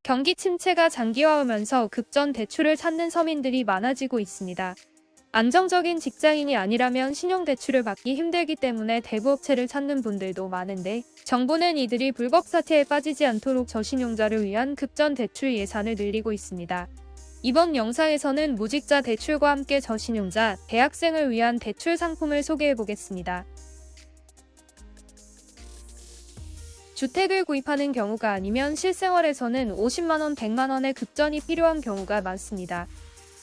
경기 침체가 장기화하면서 급전 대출을 찾는 서민들이 많아지고 있습니다. 안정적인 직장인이 아니라면 신용대출을 받기 힘들기 때문에 대부업체를 찾는 분들도 많은데, 정부는 이들이 불법 사태에 빠지지 않도록 저신용자를 위한 급전 대출 예산을 늘리고 있습니다. 이번 영상에서는 무직자 대출과 함께 저신용자, 대학생을 위한 대출 상품을 소개해보겠습니다. 주택을 구입하는 경우가 아니면 실생활에서는 50만원, 100만원의 급전이 필요한 경우가 많습니다.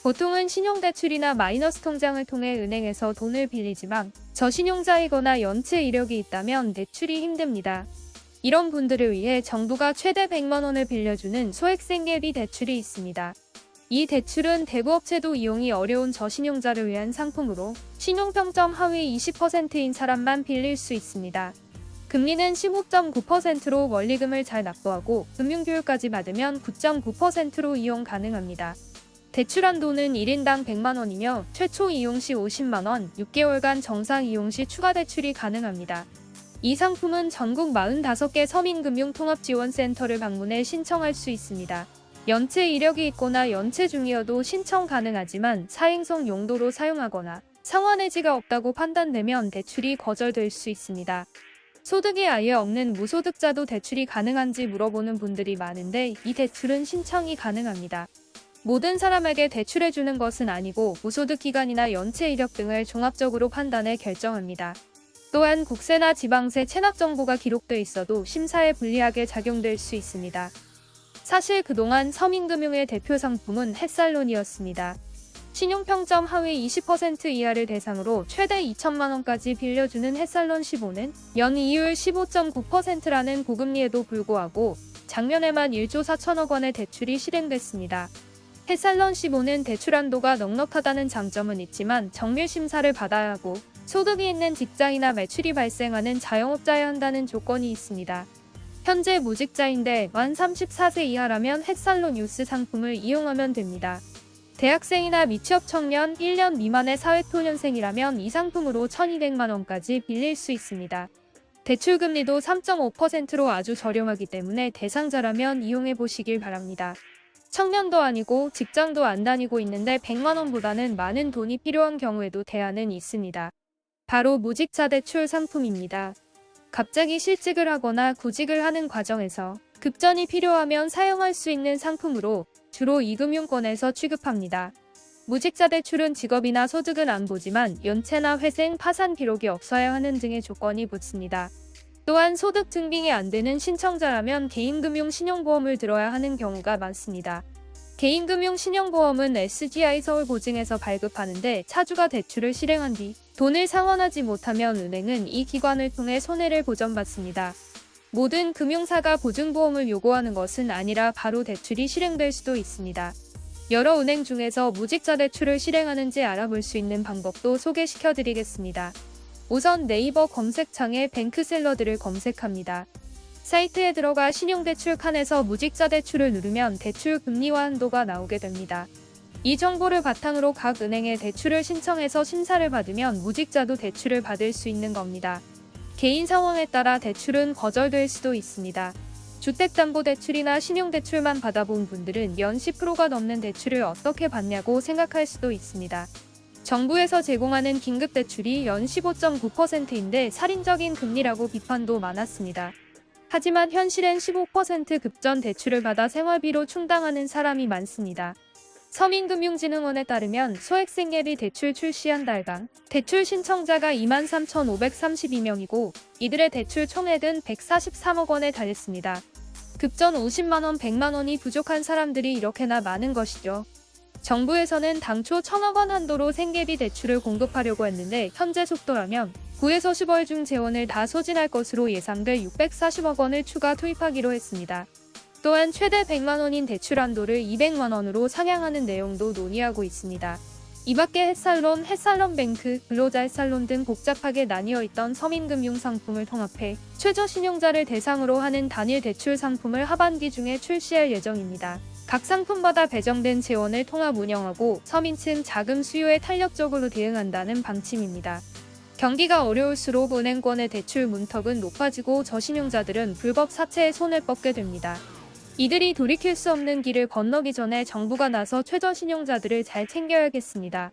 보통은 신용대출이나 마이너스 통장을 통해 은행에서 돈을 빌리지만 저신용자이거나 연체 이력이 있다면 대출이 힘듭니다. 이런 분들을 위해 정부가 최대 100만원을 빌려주는 소액생계비 대출이 있습니다. 이 대출은 대부업체도 이용이 어려운 저신용자를 위한 상품으로 신용평점 하위 20%인 사람만 빌릴 수 있습니다. 금리는 15.9%로 원리금을 잘 납부하고 금융교육까지 받으면 9.9%로 이용 가능합니다. 대출 한도는 1인당 100만원이며 최초 이용 시 50만원, 6개월간 정상 이용 시 추가 대출이 가능합니다. 이 상품은 전국 45개 서민금융통합지원센터를 방문해 신청할 수 있습니다. 연체 이력이 있거나 연체 중이어도 신청 가능하지만 사행성 용도로 사용하거나 상환 해지가 없다고 판단되면 대출이 거절될 수 있습니다. 소득이 아예 없는 무소득자도 대출이 가능한지 물어보는 분들이 많은데 이 대출은 신청이 가능합니다. 모든 사람에게 대출해주는 것은 아니고 무소득 기간이나 연체 이력 등을 종합적으로 판단해 결정합니다. 또한 국세나 지방세 체납 정보가 기록돼 있어도 심사에 불리하게 작용될 수 있습니다. 사실 그동안 서민금융의 대표 상품은 햇살론이었습니다. 신용평점 하위 20% 이하를 대상으로 최대 2천만원까지 빌려주는 햇살론 15는 연이율 15.9%라는 고금리에도 불구하고 작년에만 1조 4천억 원의 대출이 실행됐습니다. 햇살론 15는 대출 한도가 넉넉하다는 장점은 있지만 정밀 심사를 받아야 하고 소득이 있는 직장이나 매출이 발생하는 자영업자여야 한다는 조건이 있습니다. 현재 무직자인데 만 34세 이하라면 햇살론 유스 상품을 이용하면 됩니다. 대학생이나 미취업 청년 1년 미만의 사회초년생이라면 이 상품으로 1200만원까지 빌릴 수 있습니다. 대출금리도 3.5%로 아주 저렴하기 때문에 대상자라면 이용해보시길 바랍니다. 청년도 아니고 직장도 안 다니고 있는데 100만원보다는 많은 돈이 필요한 경우에도 대안은 있습니다. 바로 무직자 대출 상품입니다. 갑자기 실직을 하거나 구직을 하는 과정에서 급전이 필요하면 사용할 수 있는 상품으로 주로 이금융권에서 취급합니다. 무직자 대출은 직업이나 소득은 안 보지만 연체나 회생, 파산 기록이 없어야 하는 등의 조건이 붙습니다. 또한 소득 증빙이 안 되는 신청자라면 개인금융 신용보험을 들어야 하는 경우가 많습니다. 개인금융 신용보험은 SGI 서울보증에서 발급하는데 차주가 대출을 실행한 뒤 돈을 상환하지 못하면 은행은 이 기관을 통해 손해를 보전받습니다. 모든 금융사가 보증보험을 요구하는 것은 아니라 바로 대출이 실행될 수도 있습니다. 여러 은행 중에서 무직자 대출을 실행하는지 알아볼 수 있는 방법도 소개시켜드리겠습니다. 우선 네이버 검색창에 뱅크샐러드를 검색합니다. 사이트에 들어가 신용대출 칸에서 무직자 대출을 누르면 대출 금리와 한도가 나오게 됩니다. 이 정보를 바탕으로 각 은행에 대출을 신청해서 심사를 받으면 무직자도 대출을 받을 수 있는 겁니다. 개인 상황에 따라 대출은 거절될 수도 있습니다. 주택담보대출이나 신용대출만 받아본 분들은 연 10%가 넘는 대출을 어떻게 받냐고 생각할 수도 있습니다. 정부에서 제공하는 긴급대출이 연 15.9%인데 살인적인 금리라고 비판도 많았습니다. 하지만 현실엔 15% 급전 대출을 받아 생활비로 충당하는 사람이 많습니다. 서민금융진흥원에 따르면 소액생계비 대출 출시한 달간 대출 신청자가 23,532명이고 이들의 대출 총액은 143억 원에 달했습니다. 급전 50만원, 100만원이 부족한 사람들이 이렇게나 많은 것이죠. 정부에서는 당초 1,000억 원 한도로 생계비 대출을 공급하려고 했는데 현재 속도라면 9에서 10월 중 재원을 다 소진할 것으로 예상돼 640억 원을 추가 투입하기로 했습니다. 또한 최대 100만원인 대출 한도를 200만원으로 상향하는 내용도 논의하고 있습니다. 이밖에 햇살론, 햇살론뱅크, 근로자 햇살론 등 복잡하게 나뉘어 있던 서민금융 상품을 통합해 최저신용자를 대상으로 하는 단일 대출 상품을 하반기 중에 출시할 예정입니다. 각 상품마다 배정된 재원을 통합 운영하고 서민층 자금 수요에 탄력적으로 대응한다는 방침입니다. 경기가 어려울수록 은행권의 대출 문턱은 높아지고 저신용자들은 불법 사채에 손을 뻗게 됩니다. 이들이 돌이킬 수 없는 길을 건너기 전에 정부가 나서 최저신용자들을 잘 챙겨야겠습니다.